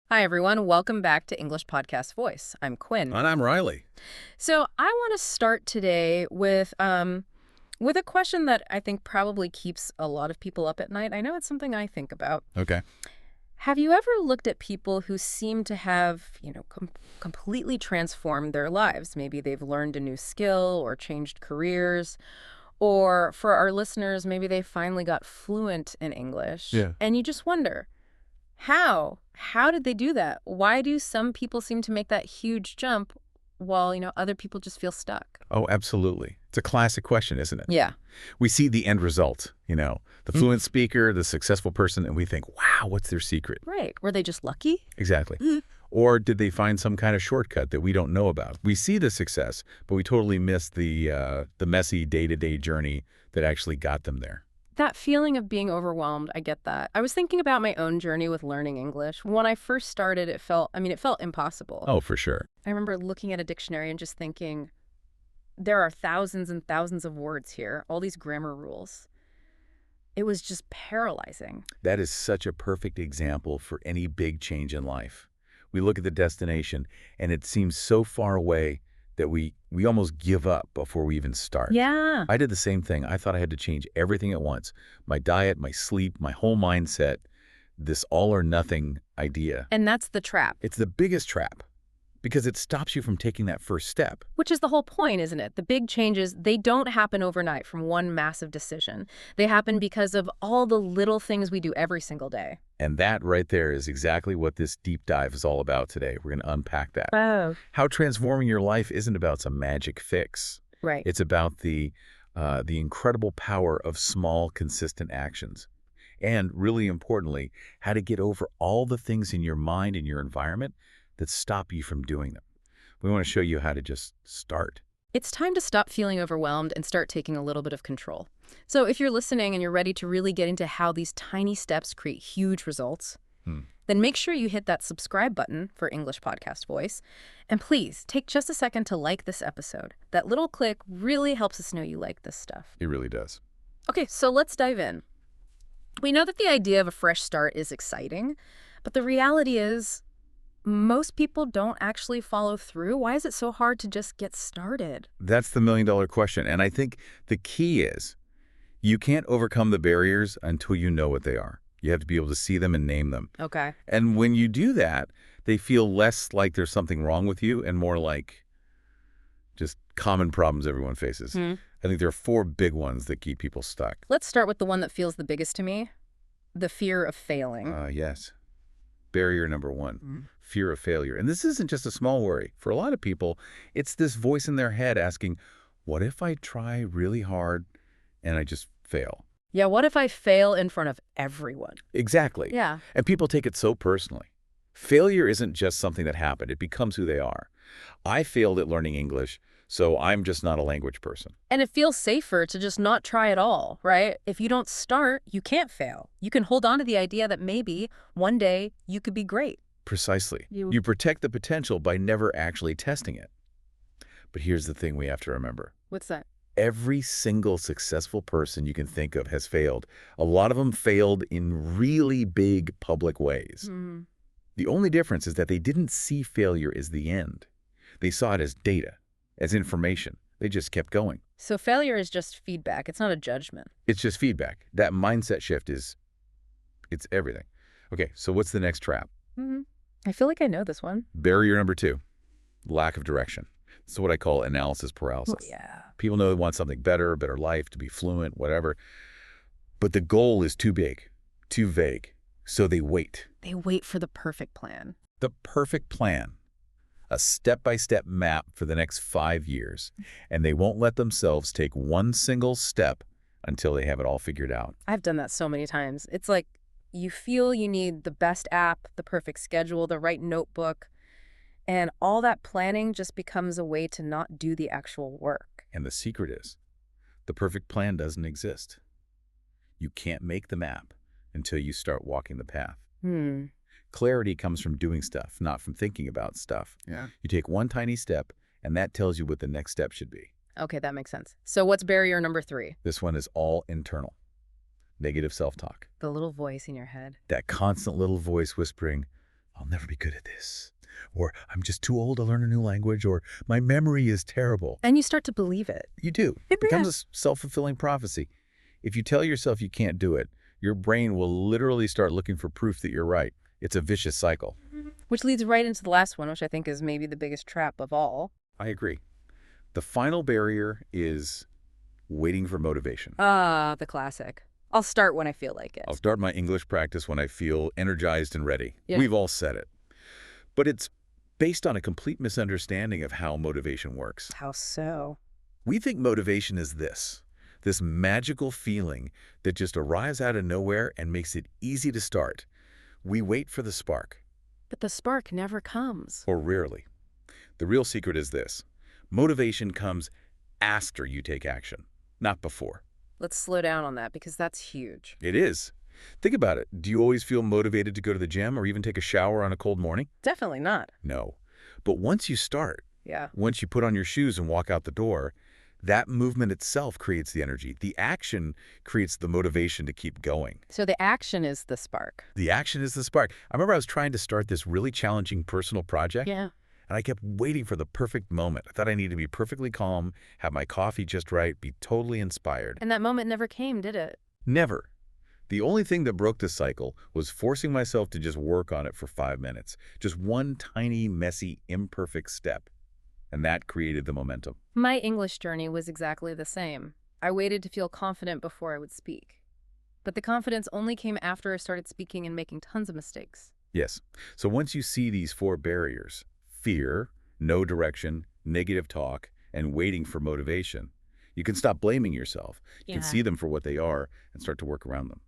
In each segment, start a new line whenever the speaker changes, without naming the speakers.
Hi, everyone. Welcome back to English Podcast Voice. I'm Quinn.
And I'm Riley.
So I want to start today with a question that I think probably keeps a lot of people up at night. I know it's something I think about.
Okay.
Have you ever looked at people who seem to have, completely transformed their lives? Maybe they've learned a new skill or changed careers. Or for our listeners, maybe they finally got fluent in English.
Yeah.
And you just wonder, how? How did they do that? Why do some people seem to make that huge jump while, other people just feel stuck?
Oh, absolutely. It's a classic question, isn't it?
Yeah.
We see the end result, the fluent speaker, the successful person, and we think, wow, what's their secret?
Right. Were they just lucky?
Exactly. Or did they find some kind of shortcut that we don't know about? We see the success, but we totally miss the messy day-to-day journey that actually got them there.
That feeling of being overwhelmed, I get that. I was thinking about my own journey with learning English. When I first started, it felt impossible.
Oh, for sure.
I remember looking at a dictionary and just thinking, there are thousands and thousands of words here, all these grammar rules. It was just paralyzing.
That is such a perfect example for any big change in life. We look at the destination, and it seems so far away that we almost give up before we even start.
Yeah.
I did the same thing. I thought I had to change everything at once. My diet, my sleep, my whole mindset, this all or nothing idea.
And that's the trap.
It's the biggest trap because it stops you from taking that first step.
Which is the whole point, isn't it? The big changes, they don't happen overnight from one massive decision. They happen because of all the little things we do every single day.
And that right there is exactly what this deep dive is all about today. We're going to unpack that.
Oh.
How transforming your life isn't about some magic fix.
Right.
It's about the incredible power of small, consistent actions. And really importantly, how to get over all the things in your mind and your environment that stop you from doing them. We want to show you how to just start.
It's time to stop feeling overwhelmed and start taking a little bit of control. So if you're listening and you're ready to really get into how these tiny steps create huge results, then make sure you hit that subscribe button for English Podcast Voice. And please take just a second to like this episode. That little click really helps us know you like this stuff.
It really does.
Okay, so let's dive in. We know that the idea of a fresh start is exciting, but the reality is most people don't actually follow through. Why is it so hard to just get started?
That's the million-dollar question. And I think the key is you can't overcome the barriers until you know what they are. You have to be able to see them and name them.
Okay.
And when you do that, they feel less like there's something wrong with you and more like just common problems everyone faces. I think there are 4 big ones that keep people stuck.
Let's start with the one that feels the biggest to me, the fear of failing.
Yes. Barrier number 1, fear of failure. And this isn't just a small worry. For a lot of people, it's this voice in their head asking, what if I try really hard and I just fail?
Yeah, what if I fail in front of everyone?
Exactly.
Yeah.
And people take it so personally. Failure isn't just something that happened. It becomes who they are. I failed at learning English, so I'm just not a language person.
And it feels safer to just not try at all, right? If you don't start, you can't fail. You can hold on to the idea that maybe one day you could be great.
Precisely. You protect the potential by never actually testing it. But here's the thing we have to remember.
What's that?
Every single successful person you can think of has failed. A lot of them failed in really big public ways. The only difference is that they didn't see failure as the end. They saw it as data, as information. They just kept going.
So failure is just feedback. It's not a judgment.
It's just feedback. That mindset shift it's everything. Okay, so what's the next trap?
I feel like I know this one.
Barrier number 2, lack of direction. This is what I call analysis paralysis.
Yeah.
People know they want something better, a better life, to be fluent, whatever. But the goal is too big, too vague. So they wait.
They wait for the perfect plan.
The perfect plan. A step-by-step map for the next 5 years. And they won't let themselves take one single step until they have it all figured out.
I've done that so many times. It's like you feel you need the best app, the perfect schedule, the right notebook, and all that planning just becomes a way to not do the actual work.
And the secret is, the perfect plan doesn't exist. You can't make the map until you start walking the path. Clarity comes from doing stuff, not from thinking about stuff.
Yeah.
You take one tiny step, and that tells you what the next step should be.
Okay, that makes sense. So what's barrier number 3?
This one is all internal. Negative self-talk.
The little voice in your head.
That constant little voice whispering, I'll never be good at this. Or I'm just too old to learn a new language, or my memory is terrible.
And you start to believe it.
You do. It becomes a self-fulfilling prophecy. If you tell yourself you can't do it, your brain will literally start looking for proof that you're right. It's a vicious cycle.
Which leads right into the last one, which I think is maybe the biggest trap of all.
I agree. The final barrier is waiting for motivation.
The classic. I'll start when I feel like it.
I'll start my English practice when I feel energized and ready.
Yeah.
We've all said it. But it's based on a complete misunderstanding of how motivation works.
How so?
We think motivation is this magical feeling that just arrives out of nowhere and makes it easy to start. We wait for the spark.
But the spark never comes.
Or rarely. The real secret is this. Motivation comes after you take action, not before.
Let's slow down on that because that's huge.
It is. Think about it. Do you always feel motivated to go to the gym or even take a shower on a cold morning?
Definitely not.
No. But once you start,
Yeah.
once you put on your shoes and walk out the door, that movement itself creates the energy. The action creates the motivation to keep going.
So the action is the spark.
The action is the spark. I remember I was trying to start this really challenging personal project.
Yeah.
And I kept waiting for the perfect moment. I thought I needed to be perfectly calm, have my coffee just right, be totally inspired.
And that moment never came, did it?
Never. The only thing that broke the cycle was forcing myself to just work on it for 5 minutes. Just one tiny, messy, imperfect step. And that created the momentum.
My English journey was exactly the same. I waited to feel confident before I would speak. But the confidence only came after I started speaking and making tons of mistakes.
Yes. So once you see these 4 barriers, fear, no direction, negative talk, and waiting for motivation, you can stop blaming yourself. You can see them for what they are and start to work around them.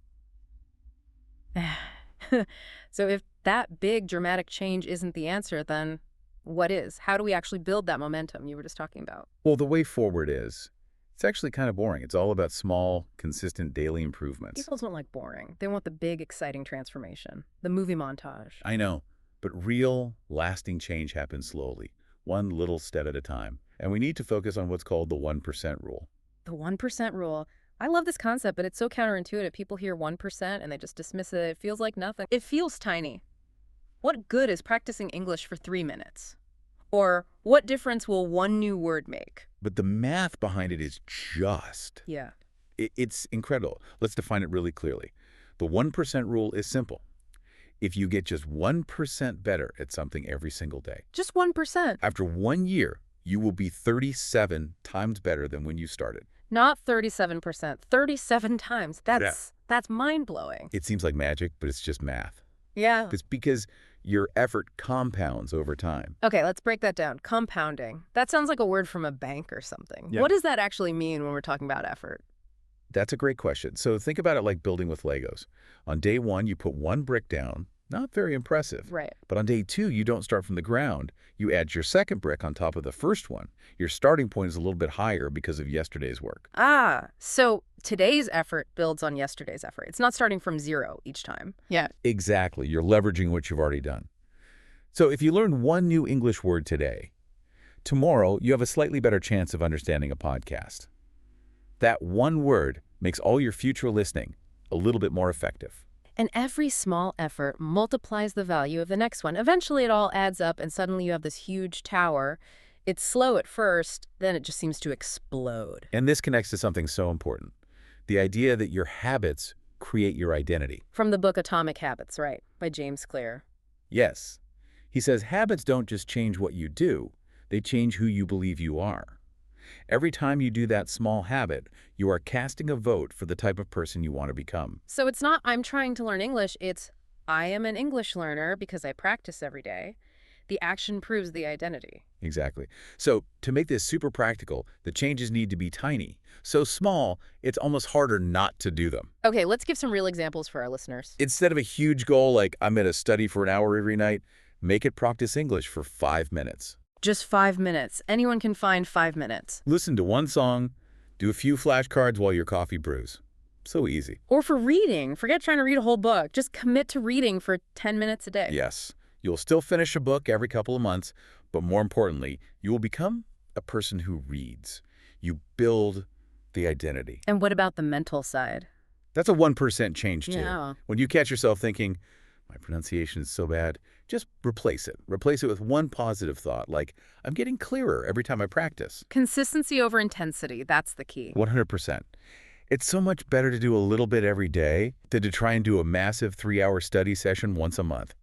So if that big dramatic change isn't the answer, then what is? How do we actually build that momentum you were just talking about?
Well, the way forward is, it's actually kind of boring. It's all about small, consistent daily improvements.
People don't like boring. They want the big, exciting transformation, the movie montage.
I know, but real, lasting change happens slowly, one little step at a time. And we need to focus on what's called the 1% rule.
The 1% rule. I love this concept, but it's so counterintuitive. People hear 1% and they just dismiss it. It feels like nothing. It feels tiny. What good is practicing English for 3 minutes? Or what difference will one new word make?
But the math behind it is just...
Yeah.
It's incredible. Let's define it really clearly. The 1% rule is simple. If you get just 1% better at something every single day,
Just 1%.
after 1 year, you will be 37 times better than when you started.
Not 37%. 37 times. That's mind-blowing.
It seems like magic, but it's just math.
Yeah.
It's because your effort compounds over time.
Okay, let's break that down. Compounding. That sounds like a word from a bank or something.
Yeah.
What does that actually mean when we're talking about effort?
That's a great question. So think about it like building with Legos. On day 1, you put 1 brick down. Not very impressive.
Right.
But on day 2, you don't start from the ground. You add your second brick on top of the first one. Your starting point is a little bit higher because of yesterday's work.
So today's effort builds on yesterday's effort. It's not starting from 0 each time. Yeah.
Exactly. You're leveraging what you've already done. So if you learn 1 new English word today, tomorrow you have a slightly better chance of understanding a podcast. That 1 word makes all your future listening a little bit more effective.
And every small effort multiplies the value of the next one. Eventually it all adds up and suddenly you have this huge tower. It's slow at first, then it just seems to explode.
And this connects to something so important. The idea that your habits create your identity.
From the book Atomic Habits, right, by James Clear.
Yes. He says habits don't just change what you do, they change who you believe you are. Every time you do that small habit, you are casting a vote for the type of person you want to become.
So it's not I'm trying to learn English, it's I am an English learner because I practice every day. The action proves the identity.
Exactly. So to make this super practical, the changes need to be tiny. So small, it's almost harder not to do them.
Okay, let's give some real examples for our listeners.
Instead of a huge goal like I'm going to study for an hour every night, make it practice English for 5 minutes.
Just 5 minutes. Anyone can find 5 minutes.
Listen to 1 song, do a few flashcards while your coffee brews. So easy.
Or for reading. Forget trying to read a whole book. Just commit to reading for 10 minutes a day.
Yes, you'll still finish a book every couple of months, but more importantly, you will become a person who reads. You build the identity.
And what about the mental side?
That's a 1% change too.
Yeah.
When you catch yourself thinking, my pronunciation is so bad. Just replace it. Replace it with one positive thought, like, I'm getting clearer every time I practice.
Consistency over intensity, that's the key.
100%. It's so much better to do a little bit every day than to try and do a massive 3-hour study session once a month.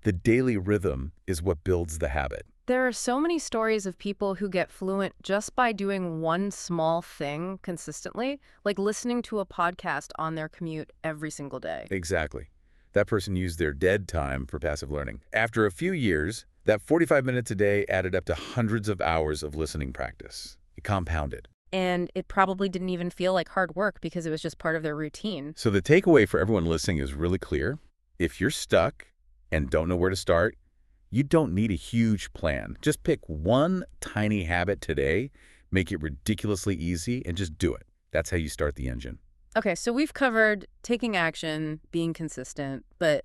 The daily rhythm is what builds the habit.
There are so many stories of people who get fluent just by doing one small thing consistently, like listening to a podcast on their commute every single day.
Exactly. That person used their dead time for passive learning. After a few years, that 45 minutes a day added up to hundreds of hours of listening practice. It compounded.
And it probably didn't even feel like hard work because it was just part of their routine.
So the takeaway for everyone listening is really clear. If you're stuck and don't know where to start, you don't need a huge plan. Just pick one tiny habit today, make it ridiculously easy, and just do it. That's how you start the engine.
Okay, so we've covered taking action, being consistent, but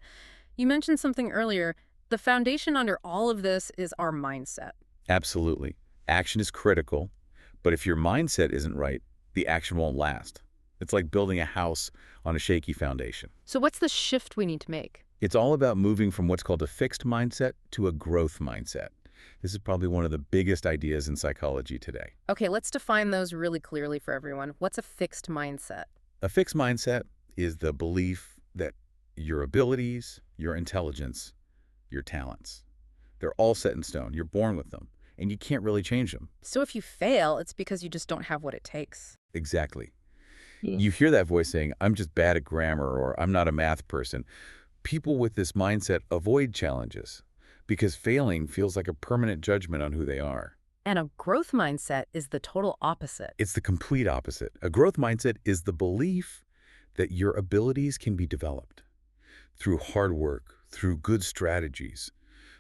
you mentioned something earlier. The foundation under all of this is our mindset.
Absolutely. Action is critical, but if your mindset isn't right, the action won't last. It's like building a house on a shaky foundation.
So what's the shift we need to make?
It's all about moving from what's called a fixed mindset to a growth mindset. This is probably one of the biggest ideas in psychology today.
Okay, let's define those really clearly for everyone. What's a fixed mindset?
A fixed mindset is the belief that your abilities, your intelligence, your talents, they're all set in stone. You're born with them, and you can't really change them.
So if you fail, it's because you just don't have what it takes.
Exactly.
Yeah.
You hear that voice saying, I'm just bad at grammar, or I'm not a math person. People with this mindset avoid challenges because failing feels like a permanent judgment on who they are.
And a growth mindset is the total opposite.
It's the complete opposite. A growth mindset is the belief that your abilities can be developed through hard work, through good strategies,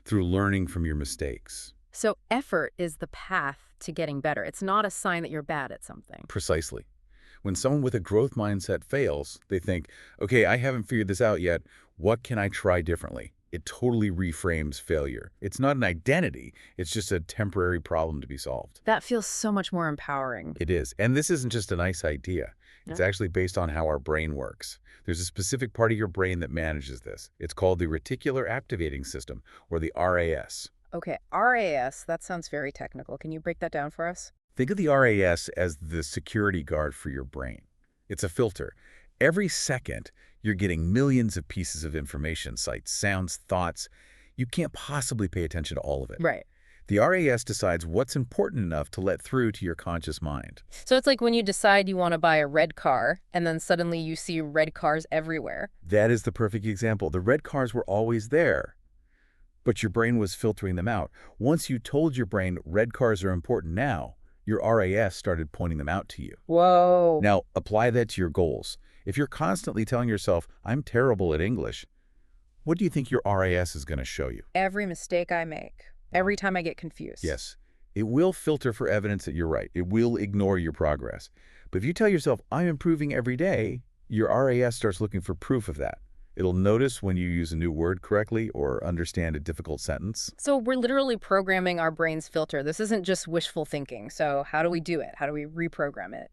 through learning from your mistakes.
So effort is the path to getting better. It's not a sign that you're bad at something.
Precisely. When someone with a growth mindset fails, they think, okay, I haven't figured this out yet. What can I try differently? It totally reframes failure. It's not an identity. It's just a temporary problem to be solved.
That feels so much more empowering.
It is. And this isn't just a nice idea. It's
Yeah.
actually based on how our brain works. There's a specific part of your brain that manages this. It's called the reticular activating system, or the RAS.
Okay, RAS, that sounds very technical. Can you break that down for us?
Think of the RAS as the security guard for your brain. It's a filter. Every second, you're getting millions of pieces of information, sights, sounds, thoughts. You can't possibly pay attention to all of it.
Right.
The RAS decides what's important enough to let through to your conscious mind.
So it's like when you decide you want to buy a red car, and then suddenly you see red cars everywhere.
That is the perfect example. The red cars were always there, but your brain was filtering them out. Once you told your brain red cars are important now, your RAS started pointing them out to you.
Whoa.
Now, apply that to your goals. If you're constantly telling yourself, I'm terrible at English, what do you think your RAS is going to show you?
Every mistake I make, every time I get confused.
Yes, it will filter for evidence that you're right. It will ignore your progress. But if you tell yourself, I'm improving every day, your RAS starts looking for proof of that. It'll notice when you use a new word correctly or understand a difficult sentence.
So we're literally programming our brain's filter. This isn't just wishful thinking. So how do we do it? How do we reprogram it?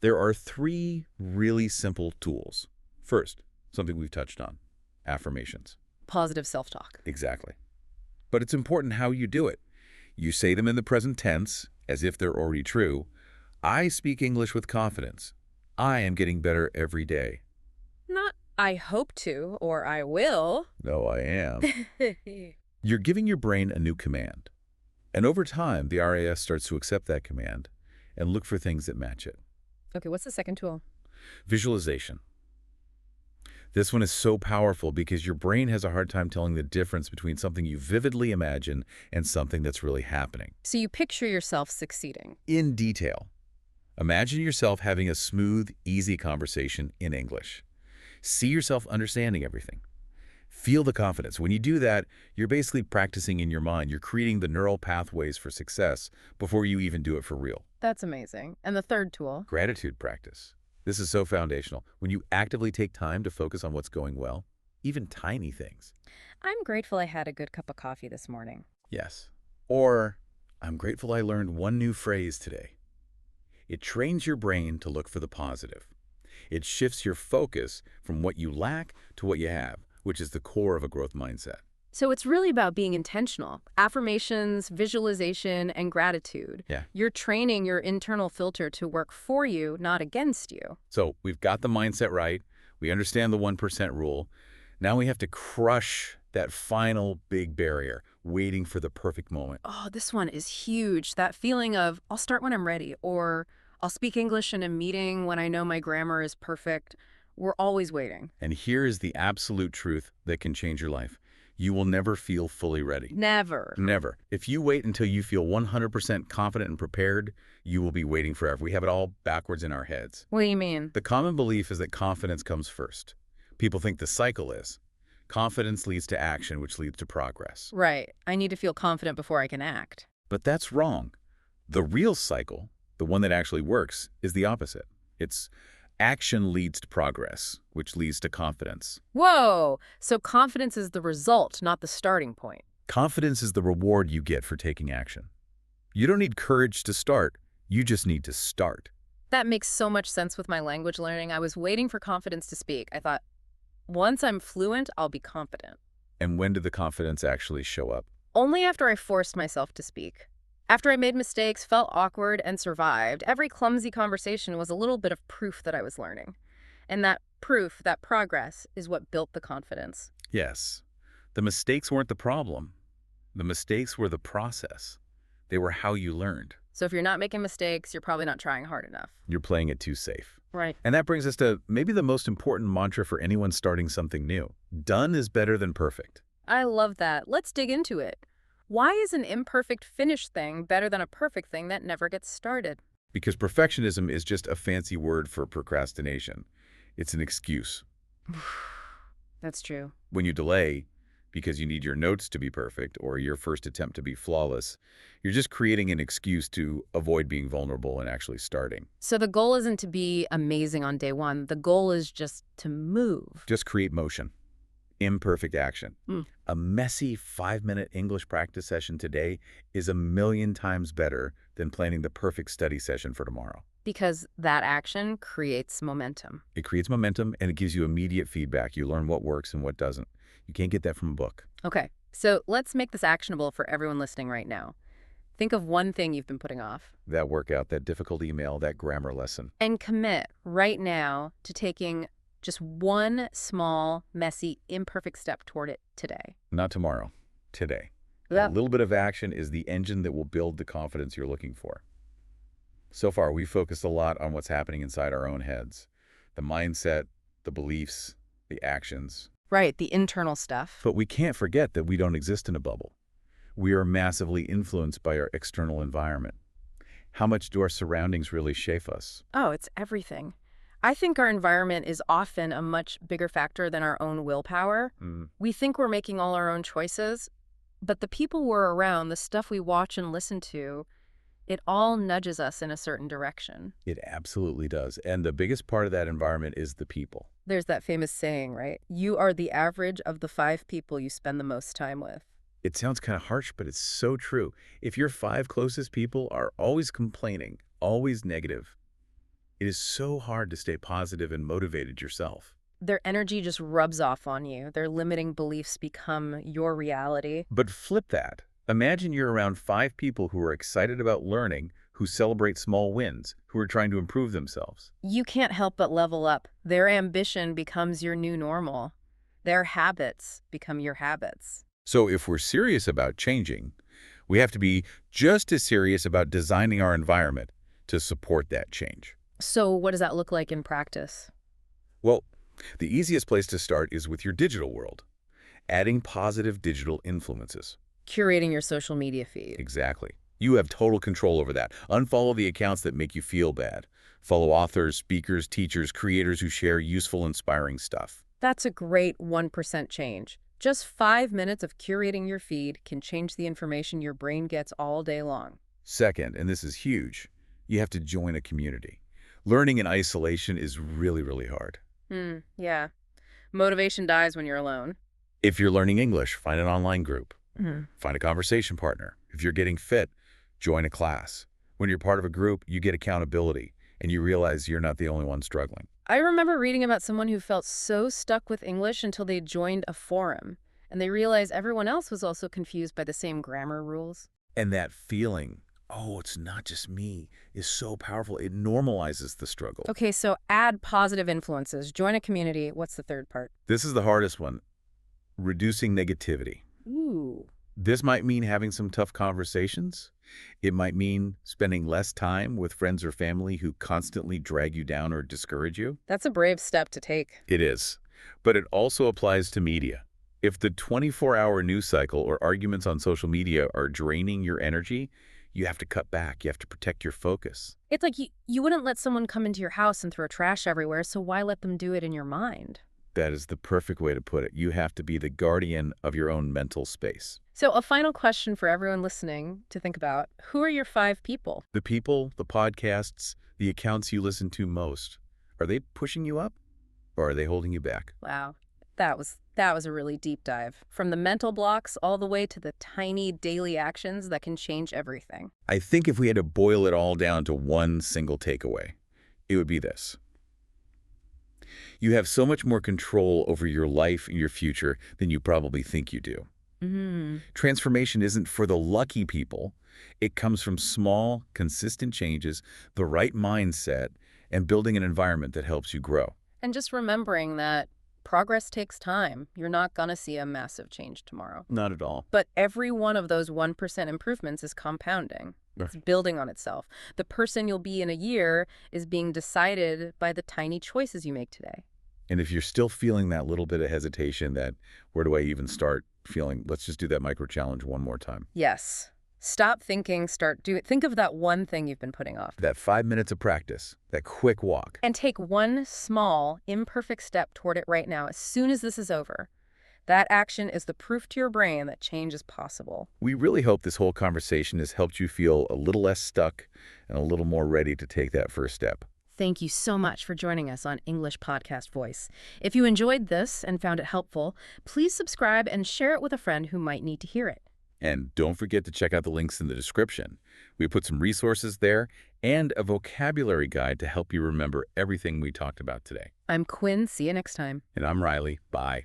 There are 3 really simple tools. First, something we've touched on, affirmations.
Positive self-talk.
Exactly. But it's important how you do it. You say them in the present tense, as if they're already true. I speak English with confidence. I am getting better every day.
Not I hope to or I will.
No, I am. You're giving your brain a new command. And over time, the RAS starts to accept that command and look for things that match it.
Okay, what's the second tool?
Visualization. This one is so powerful because your brain has a hard time telling the difference between something you vividly imagine and something that's really happening.
So you picture yourself succeeding.
In detail. Imagine yourself having a smooth, easy conversation in English. See yourself understanding everything. Feel the confidence. When you do that, you're basically practicing in your mind. You're creating the neural pathways for success before you even do it for real.
That's amazing. And the third tool?
Gratitude practice. This is so foundational. When you actively take time to focus on what's going well, even tiny things.
I'm grateful I had a good cup of coffee this morning.
Yes. Or, I'm grateful I learned one new phrase today. It trains your brain to look for the positive. It shifts your focus from what you lack to what you have, which is the core of a growth mindset.
So it's really about being intentional. Affirmations, visualization, and gratitude.
Yeah.
You're training your internal filter to work for you, not against you.
So we've got the mindset right. We understand the 1% rule. Now we have to crush that final big barrier, waiting for the perfect moment.
Oh, this one is huge. That feeling of, I'll start when I'm ready, or I'll speak English in a meeting when I know my grammar is perfect. We're always waiting.
And here is the absolute truth that can change your life. You will never feel fully ready.
Never.
Never. If you wait until you feel 100% confident and prepared, you will be waiting forever. We have it all backwards in our heads.
What do you mean?
The common belief is that confidence comes first. People think the cycle is. Confidence leads to action, which leads to progress.
Right. I need to feel confident before I can act.
But that's wrong. The real cycle, the one that actually works, is the opposite. It's action leads to progress, which leads to confidence.
Whoa! So confidence is the result, not the starting point.
Confidence is the reward you get for taking action. You don't need courage to start. You just need to start.
That makes so much sense with my language learning. I was waiting for confidence to speak. I thought, once I'm fluent, I'll be confident.
And when did the confidence actually show up?
Only after I forced myself to speak. After I made mistakes, felt awkward, and survived, every clumsy conversation was a little bit of proof that I was learning. And that proof, that progress, is what built the confidence.
Yes. The mistakes weren't the problem. The mistakes were the process. They were how you learned.
So if you're not making mistakes, you're probably not trying hard enough.
You're playing it too safe.
Right.
And that brings us to maybe the most important mantra for anyone starting something new. Done is better than perfect.
I love that. Let's dig into it. Why is an imperfect finished thing better than a perfect thing that never gets started?
Because perfectionism is just a fancy word for procrastination. It's an excuse.
That's true.
When you delay because you need your notes to be perfect or your first attempt to be flawless, you're just creating an excuse to avoid being vulnerable and actually starting.
So the goal isn't to be amazing on day one. The goal is just to move.
Just create motion. Imperfect action.
Mm.
A messy 5-minute English practice session today is 1,000,000 times better than planning the perfect study session for tomorrow.
Because that action creates momentum.
It creates momentum and it gives you immediate feedback. You learn what works and what doesn't. You can't get that from a book.
Okay, so let's make this actionable for everyone listening right now. Think of one thing you've been putting off.
That workout, that difficult email, that grammar lesson.
And commit right now to taking just one small, messy, imperfect step toward it today.
Not tomorrow, today.
Yeah.
A little bit of action is the engine that will build the confidence you're looking for. So far, we've focused a lot on what's happening inside our own heads. The mindset, the beliefs, the actions.
Right, the internal stuff.
But we can't forget that we don't exist in a bubble. We are massively influenced by our external environment. How much do our surroundings really shape us?
Oh, it's everything. I think our environment is often a much bigger factor than our own willpower. We think we're making all our own choices, but the people we're around, the stuff we watch and listen to, it all nudges us in a certain direction.
It absolutely does. And the biggest part of that environment is the people.
There's that famous saying, right? You are the average of the 5 people you spend the most time with.
It sounds kind of harsh, but it's so true. If your 5 closest people are always complaining, always negative, it is so hard to stay positive and motivated yourself.
Their energy just rubs off on you. Their limiting beliefs become your reality.
But flip that. Imagine you're around 5 people who are excited about learning, who celebrate small wins, who are trying to improve themselves.
You can't help but level up. Their ambition becomes your new normal. Their habits become your habits.
So if we're serious about changing, we have to be just as serious about designing our environment to support that change.
So what does that look like in practice?
Well, the easiest place to start is with your digital world, adding positive digital influences.
Curating your social media feed.
Exactly. You have total control over that. Unfollow the accounts that make you feel bad. Follow authors, speakers, teachers, creators who share useful, inspiring stuff.
That's a great 1% change. Just 5 minutes of curating your feed can change the information your brain gets all day long.
Second, and this is huge, you have to join a community. Learning in isolation is really, really hard.
Yeah. Motivation dies when you're alone.
If you're learning English, find an online group. Find a conversation partner. If you're getting fit, join a class. When you're part of a group, you get accountability, and you realize you're not the only one struggling.
I remember reading about someone who felt so stuck with English until they joined a forum, and they realized everyone else was also confused by the same grammar rules.
And that feeling, oh, it's not just me, is so powerful. It normalizes the struggle.
Okay, so add positive influences, join a community. What's the third part?
This is the hardest one, reducing negativity.
Ooh.
This might mean having some tough conversations. It might mean spending less time with friends or family who constantly drag you down or discourage you.
That's a brave step to take.
It is. But it also applies to media. If the 24-hour news cycle or arguments on social media are draining your energy, you have to cut back. You have to protect your focus.
It's like you wouldn't let someone come into your house and throw trash everywhere, so why let them do it in your mind?
That is the perfect way to put it. You have to be the guardian of your own mental space.
So a final question for everyone listening to think about. Who are your 5 people?
The people, the podcasts, the accounts you listen to most, are they pushing you up or are they holding you back?
Wow. That was a really deep dive. From the mental blocks all the way to the tiny daily actions that can change everything.
I think if we had to boil it all down to one single takeaway, it would be this. You have so much more control over your life and your future than you probably think you do. Transformation isn't for the lucky people. It comes from small, consistent changes, the right mindset, and building an environment that helps you grow.
And just remembering that progress takes time. You're not going to see a massive change tomorrow.
Not at all.
But every one of those 1% improvements is compounding. It's building on itself. The person you'll be in a year is being decided by the tiny choices you make today.
And if you're still feeling that little bit of hesitation, that where do I even start feeling, let's just do that micro challenge one more time.
Yes. Stop thinking, start doing. Think of that one thing you've been putting off.
That 5 minutes of practice, that quick walk.
And take one small, imperfect step toward it right now as soon as this is over. That action is the proof to your brain that change is possible.
We really hope this whole conversation has helped you feel a little less stuck and a little more ready to take that first step.
Thank you so much for joining us on English Podcast Voice. If you enjoyed this and found it helpful, please subscribe and share it with a friend who might need to hear it.
And don't forget to check out the links in the description. We put some resources there and a vocabulary guide to help you remember everything we talked about today.
I'm Quinn. See you next time.
And I'm Riley. Bye.